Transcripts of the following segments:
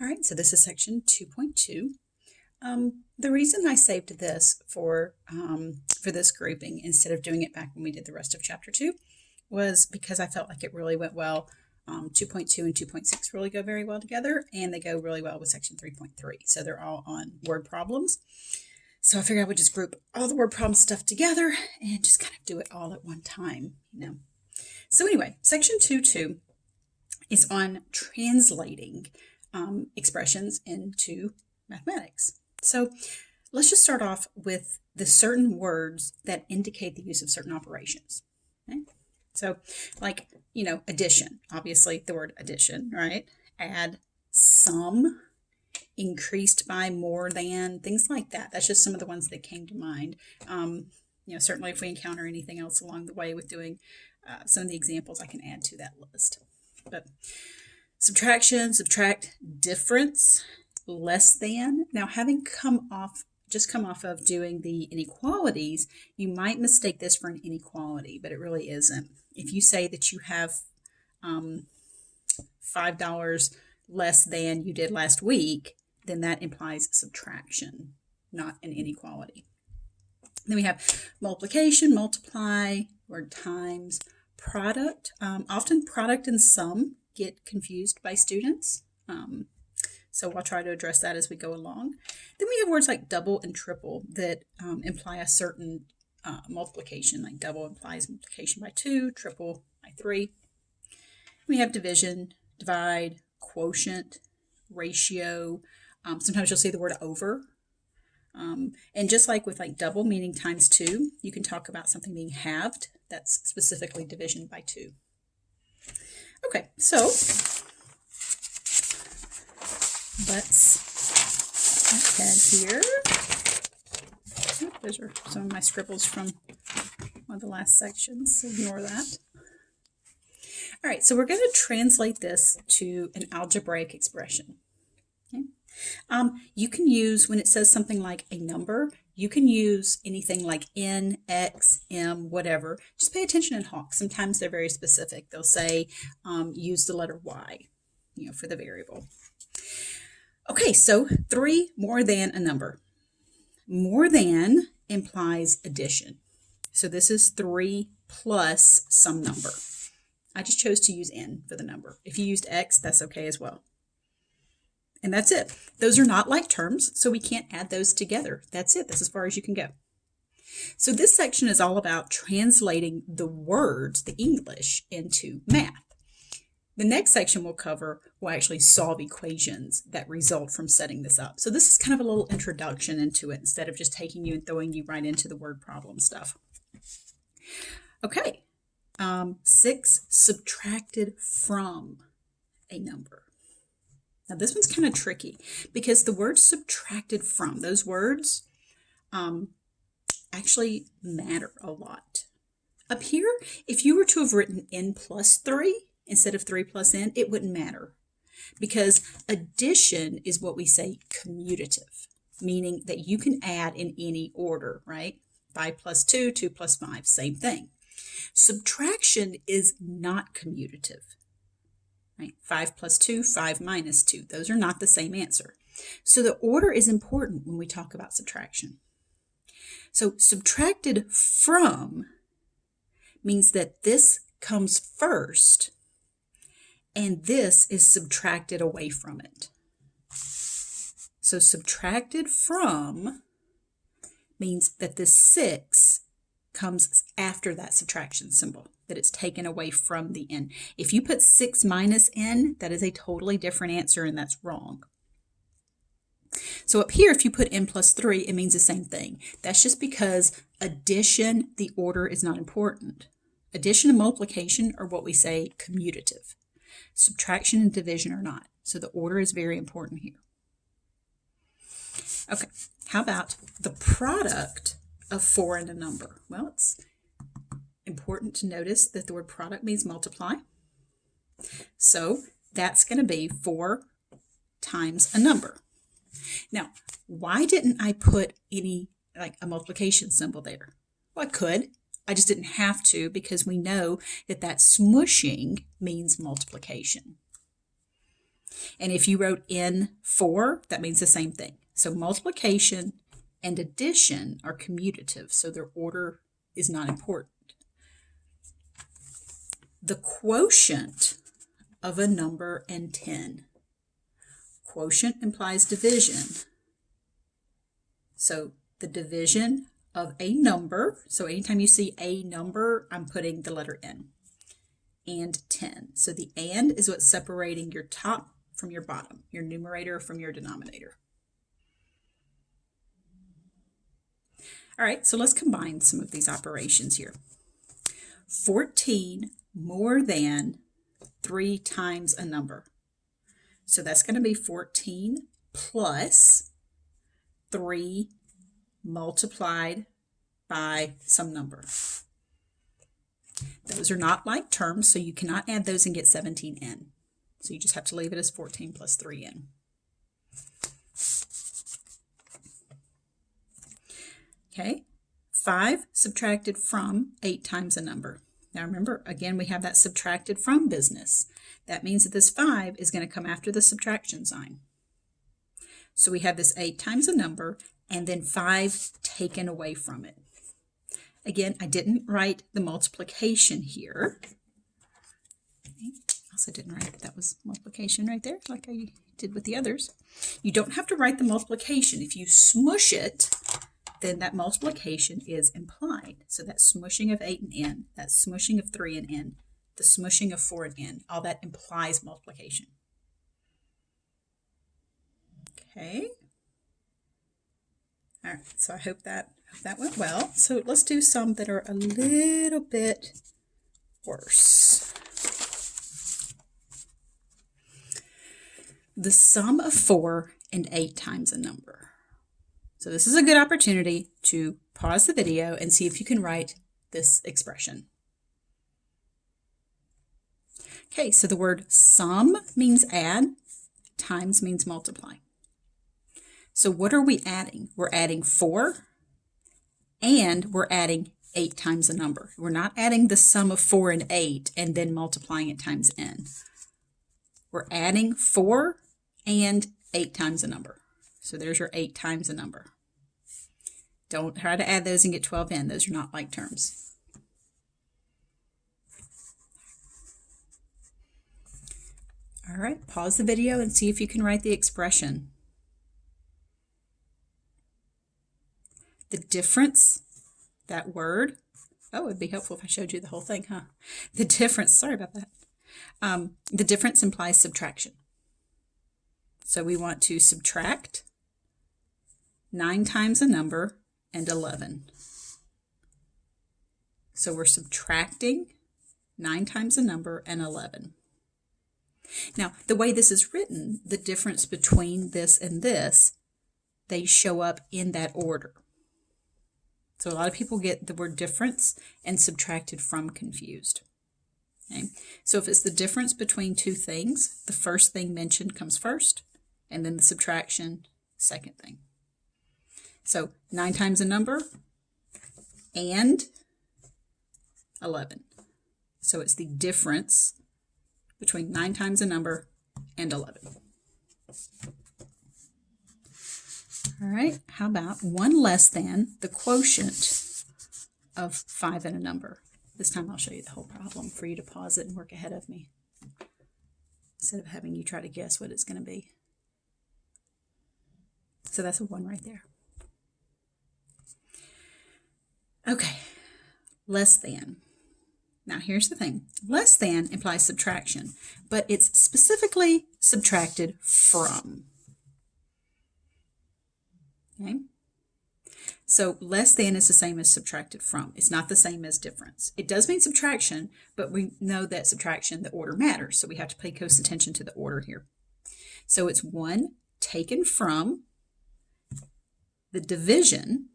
All right, so this is section 2.2. The reason I saved this for this grouping instead of doing it back when we did the rest of chapter 2 was because I felt like it really went well. 2.2 and 2.6 really go very well together, and they go really well with section 3.3. So they're all on word problems. So I figured I would just group all the word problem stuff together and just kind of do it all at one time, So anyway, section 2.2 is on translating expressions into mathematics. So let's just start off with the certain words that indicate the use of certain operations. Okay? So like, addition, obviously the word addition, right? Add, sum, increased by, more than, things like that. That's just some of the ones that came to mind. Certainly if we encounter anything else along the way with doing some of the examples, I can add to that list. But subtraction, subtract, difference, less than. Now, having come off of doing the inequalities, you might mistake this for an inequality, but it really isn't. If you say that you have $5 less than you did last week, then that implies subtraction, not an inequality. Then we have multiplication, multiply, or times, product. Often product and sum get confused by students. So I'll try to address that as we go along. Then we have words like double and triple that imply a certain multiplication, like double implies multiplication by 2, triple by 3. We have division, divide, quotient, ratio. Sometimes you'll see the word over. And just like with double meaning times 2, you can talk about something being halved. That's specifically division by 2. Okay, so let's head here. Those are some of my scribbles from one of the last sections, so ignore that. All right, so we're going to translate this to an algebraic expression. Okay? You can use, when it says something like a number, you can use anything like n, x, m, whatever. Just pay attention in Hawk. Sometimes they're very specific. They'll say use the letter y, for the variable. Okay, so 3 more than a number. More than implies addition. So this is 3 plus some number. I just chose to use n for the number. If you used x, that's okay as well. And that's it. Those are not like terms, so we can't add those together. That's it. That's as far as you can go. So this section is all about translating the words, the English, into math. The next section we'll cover will actually solve equations that result from setting this up. So this is kind of a little introduction into it instead of just taking you and throwing you right into the word problem stuff. Okay, 6 subtracted from a number. Now this one's kind of tricky because the word subtracted from, those words actually matter a lot. Up here, if you were to have written n plus 3, instead of 3 plus n, it wouldn't matter because addition is what we say commutative, meaning that you can add in any order, right? 5 plus 2, 2 plus 5, same thing. Subtraction is not commutative, right? 5 plus 2, 5 minus 2. Those are not the same answer. So the order is important when we talk about subtraction. So subtracted from means that this comes first and this is subtracted away from it. So subtracted from means that the 6 comes after that subtraction symbol, that it's taken away from the n. If you put 6 minus n, that is a totally different answer, and that's wrong. So up here, if you put n plus 3, it means the same thing. That's just because addition, the order is not important. Addition and multiplication are what we say commutative. Subtraction and division are not. So the order is very important here. Okay, how about the product of 4 and a number? Well, it's important to notice that the word product means multiply. So that's going to be 4 times a number. Now, why didn't I put any, like a multiplication symbol there? Well, I could. I just didn't have to because we know that that smushing means multiplication. And if you wrote N4, that means the same thing. So multiplication and addition are commutative, so their order is not important. The quotient of a number and 10. Quotient implies division. So the division of a number, so anytime you see a number, I'm putting the letter N, and 10. So the and is what's separating your top from your bottom, your numerator from your denominator. All right, so let's combine some of these operations here. 14 more than 3 times a number. So that's going to be 14 plus 3 multiplied by some number. Those are not like terms, so you cannot add those and get 17n. So you just have to leave it as 14 plus 3n. Okay, 5 subtracted from 8 times a number. Now remember, again, we have that subtracted from business. That means that this 5 is going to come after the subtraction sign. So we have this 8 times a number, and then 5 taken away from it. Again, I didn't write the multiplication here. Okay. Also didn't write that was multiplication right there, like I did with the others. You don't have to write the multiplication. If you smush it, then that multiplication is implied. So that smushing of 8 and n, that smushing of 3 and n, the smushing of 4 and n, all that implies multiplication. Okay. All right, so I hope that went well. So let's do some that are a little bit worse. The sum of 4 and 8 times a number. So this is a good opportunity to pause the video and see if you can write this expression. Okay, so the word sum means add, times means multiply. So what are we adding? We're adding 4 and we're adding 8 times a number. We're not adding the sum of 4 and 8 and then multiplying it times n. We're adding 4 and 8 times a number. So there's your 8 times a number. Don't try to add those and get 12n. Those are not like terms. All right, pause the video and see if you can write the expression. The difference, that word, oh, it'd be helpful if I showed you the whole thing, huh? The difference, sorry about that. The difference implies subtraction. So we want to subtract 9 times a number and 11. So we're subtracting 9 times a number and 11. Now, the way this is written, the difference between this and this, they show up in that order. So a lot of people get the word difference and subtracted from confused. Okay? So if it's the difference between two things, the first thing mentioned comes first, and then the subtraction, second thing. So 9 times a number and 11. So it's the difference between 9 times a number and 11. All right, how about 1 less than the quotient of 5 and a number? This time I'll show you the whole problem for you to pause it and work ahead of me, instead of having you try to guess what it's going to be. So that's a 1 right there. Okay, less than. Now here's the thing. Less than implies subtraction, but it's specifically subtracted from. Okay? So less than is the same as subtracted from. It's not the same as difference. It does mean subtraction, but we know that subtraction, the order matters, so we have to pay close attention to the order here. So it's 1 taken from the division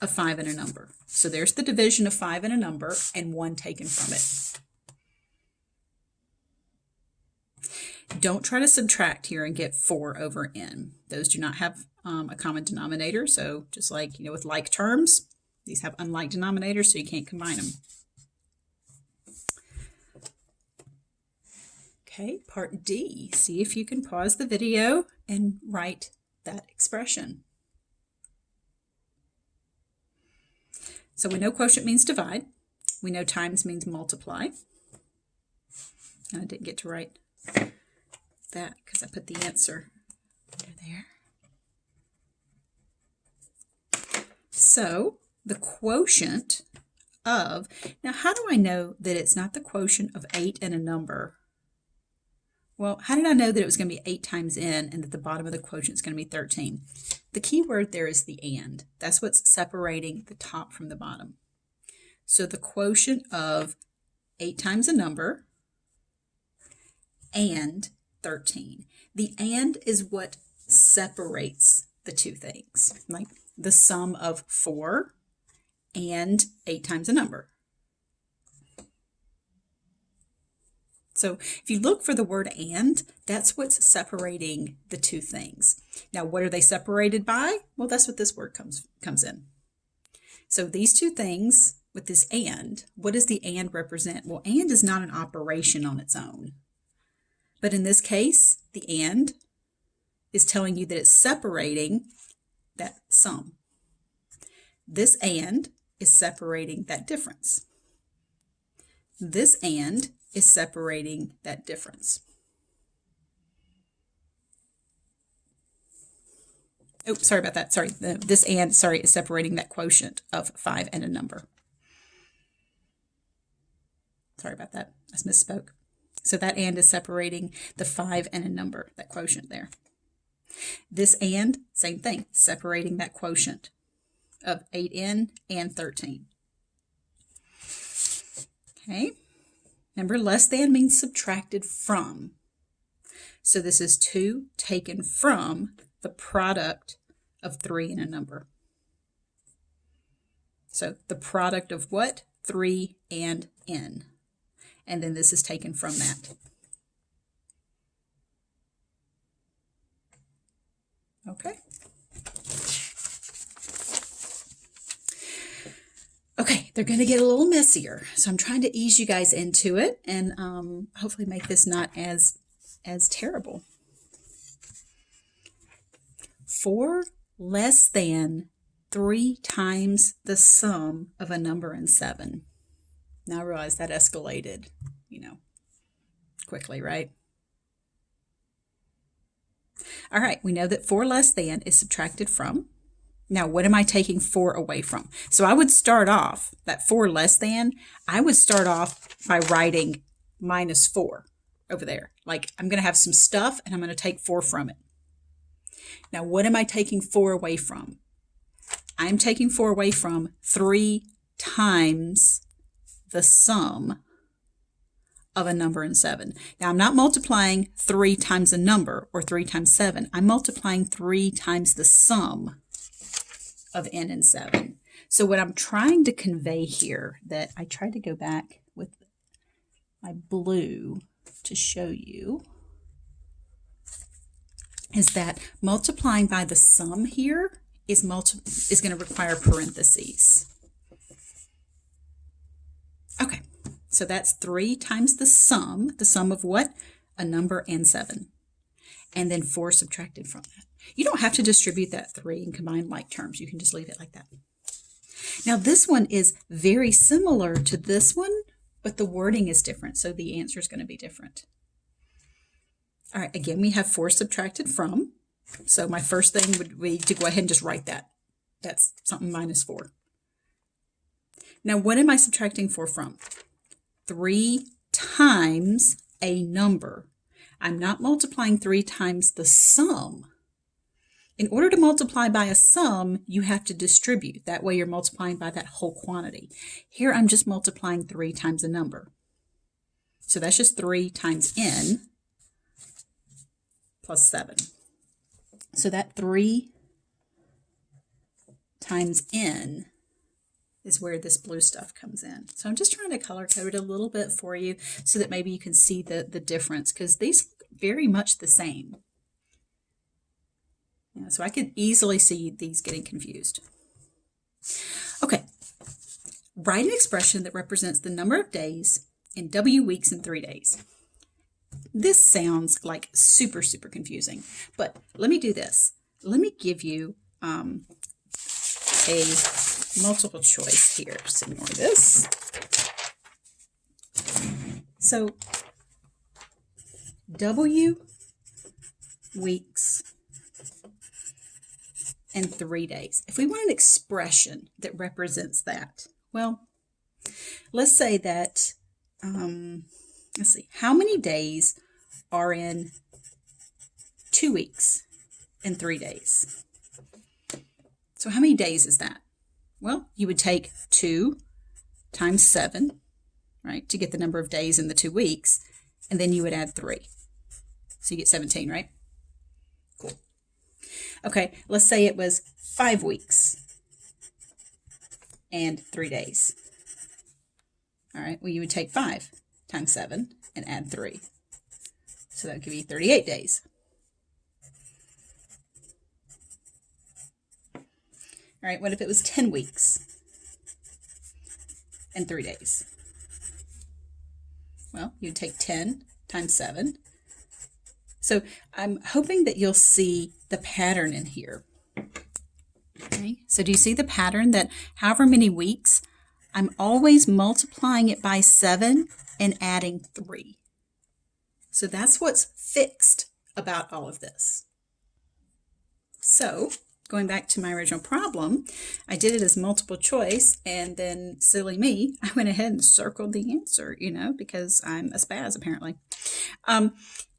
of 5 and a number. So there's the division of 5 and a number, and 1 taken from it. Don't try to subtract here and get 4 over n. Those do not have a common denominator, so just like with like terms, these have unlike denominators, so you can't combine them. Okay, part D. See if you can pause the video and write that expression. So we know quotient means divide. We know times means multiply. And I didn't get to write that because I put the answer over there. So the quotient of, now how do I know that it's not the quotient of 8 and a number? Well, how did I know that it was going to be 8 times n and that the bottom of the quotient is going to be 13? The key word there is the and. That's what's separating the top from the bottom. So the quotient of 8 times a number and 13. The and is what separates the two things, like the sum of 4 and 8 times a number. So if you look for the word and, that's what's separating the two things. Now, what are they separated by? Well, that's what this word comes in. So these two things with this and, what does the and represent? Well, and is not an operation on its own. But in this case, the and is telling you that it's separating that sum. This and is separating that difference. This and is separating that difference. Oh, sorry about that. Sorry, this and, is separating that quotient of 5 and a number. Sorry about that. I misspoke. So that and is separating the 5 and a number, that quotient there. This and, same thing, separating that quotient of 8n and 13. Okay. Remember, less than means subtracted from. So this is 2 taken from the product of 3 and a number. So the product of what? 3 and n. And then this is taken from that. Okay. Okay, they're going to get a little messier, so I'm trying to ease you guys into it and hopefully make this not as terrible. 4 less than 3 times the sum of a number and 7. Now I realize that escalated, quickly, right? All right, we know that 4 less than is subtracted from. Now, what am I taking 4 away from? So I would start off, that 4 less than, I would start off by writing minus 4 over there. Like, I'm going to have some stuff, and I'm going to take 4 from it. Now, what am I taking 4 away from? I'm taking 4 away from 3 times the sum of a number and 7. Now, I'm not multiplying 3 times a number, or 3 times 7. I'm multiplying 3 times the sum of n and 7. So what I'm trying to convey here, that I tried to go back with my blue to show you, is that multiplying by the sum here is going to require parentheses. Okay, so that's 3 times the sum of what? A number and 7. And then 4 subtracted from that. You don't have to distribute that 3 and combine like terms. You can just leave it like that. Now this one is very similar to this one, but the wording is different, so the answer is going to be different. All right, again, we have 4 subtracted from. So my first thing would be to go ahead and just write that. That's something minus 4. Now what am I subtracting 4 from? 3 times a number. I'm not multiplying 3 times the sum. In order to multiply by a sum, you have to distribute. That way you're multiplying by that whole quantity. Here I'm just multiplying 3 times a number. So that's just 3 times n plus 7. So that 3 times n is where this blue stuff comes in. So I'm just trying to color code it a little bit for you so that maybe you can see the difference, because these look very much the same. Yeah, so I could easily see these getting confused. Okay, write an expression that represents the number of days in W weeks in 3 days. this sounds like super, super confusing, but let me do this. Let me give you a multiple choice here. So ignore this. So W weeks and 3 days. If we want an expression that represents that, well, let's say that, let's see, how many days are in 2 weeks and 3 days? So how many days is that? Well, you would take 2 times 7, right, to get the number of days in the 2 weeks, and then you would add 3. So you get 17, right? Cool. Okay, let's say it was 5 weeks and 3 days. All right, well, you would take 5 times 7 and add 3. So that would give you 38 days. All right, what if it was 10 weeks and 3 days? Well, you'd take 10 times 7. So I'm hoping that you'll see the pattern in here. Okay, so do you see the pattern that however many weeks, I'm always multiplying it by 7 and adding 3. So that's what's fixed about all of this. So going back to my original problem, I did it as multiple choice, and then silly me, I went ahead and circled the answer, because I'm a spaz apparently.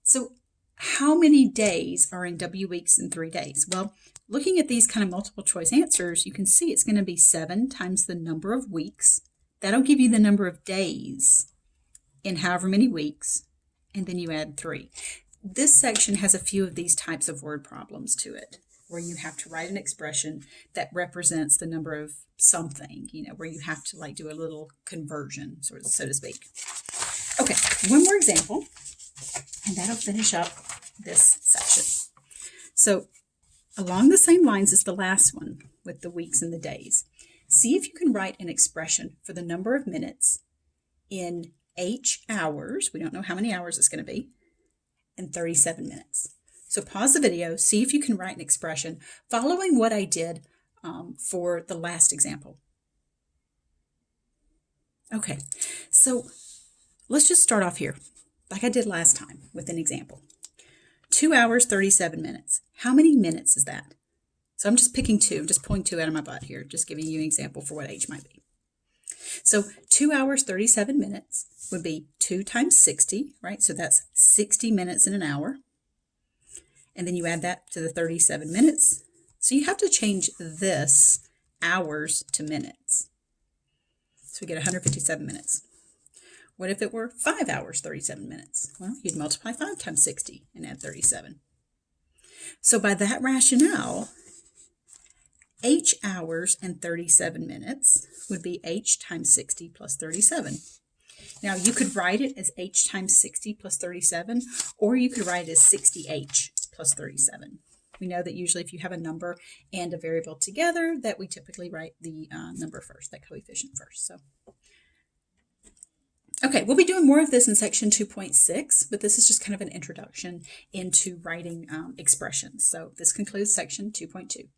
So how many days are in W weeks and 3 days? Well, looking at these kind of multiple choice answers, you can see it's going to be 7 times the number of weeks. That'll give you the number of days in however many weeks, and then you add 3. This section has a few of these types of word problems to it, where you have to write an expression that represents the number of something, where you have to do a little conversion, so to speak. Okay, one more example, and that'll finish up this section. So along the same lines as the last one with the weeks and the days, see if you can write an expression for the number of minutes in H hours, we don't know how many hours it's going to be, and 37 minutes. So pause the video, see if you can write an expression following what I did for the last example. Okay, so let's just start off here, like I did last time with an example. 2 hours, 37 minutes. How many minutes is that? So I'm just picking 2, I'm just pulling 2 out of my butt here, just giving you an example for what H might be. So 2 hours, 37 minutes would be 2 times 60, right? So that's 60 minutes in an hour. And then you add that to the 37 minutes. So you have to change this hours to minutes. So we get 157 minutes. What if it were 5 hours, 37 minutes? Well, you'd multiply 5 times 60 and add 37. So by that rationale, H hours and 37 minutes would be H times 60 plus 37. Now, you could write it as H times 60 plus 37, or you could write it as 60H plus 37. We know that usually if you have a number and a variable together, that we typically write the number first, that coefficient first. So, okay, we'll be doing more of this in section 2.6, but this is just kind of an introduction into writing expressions. So this concludes section 2.2.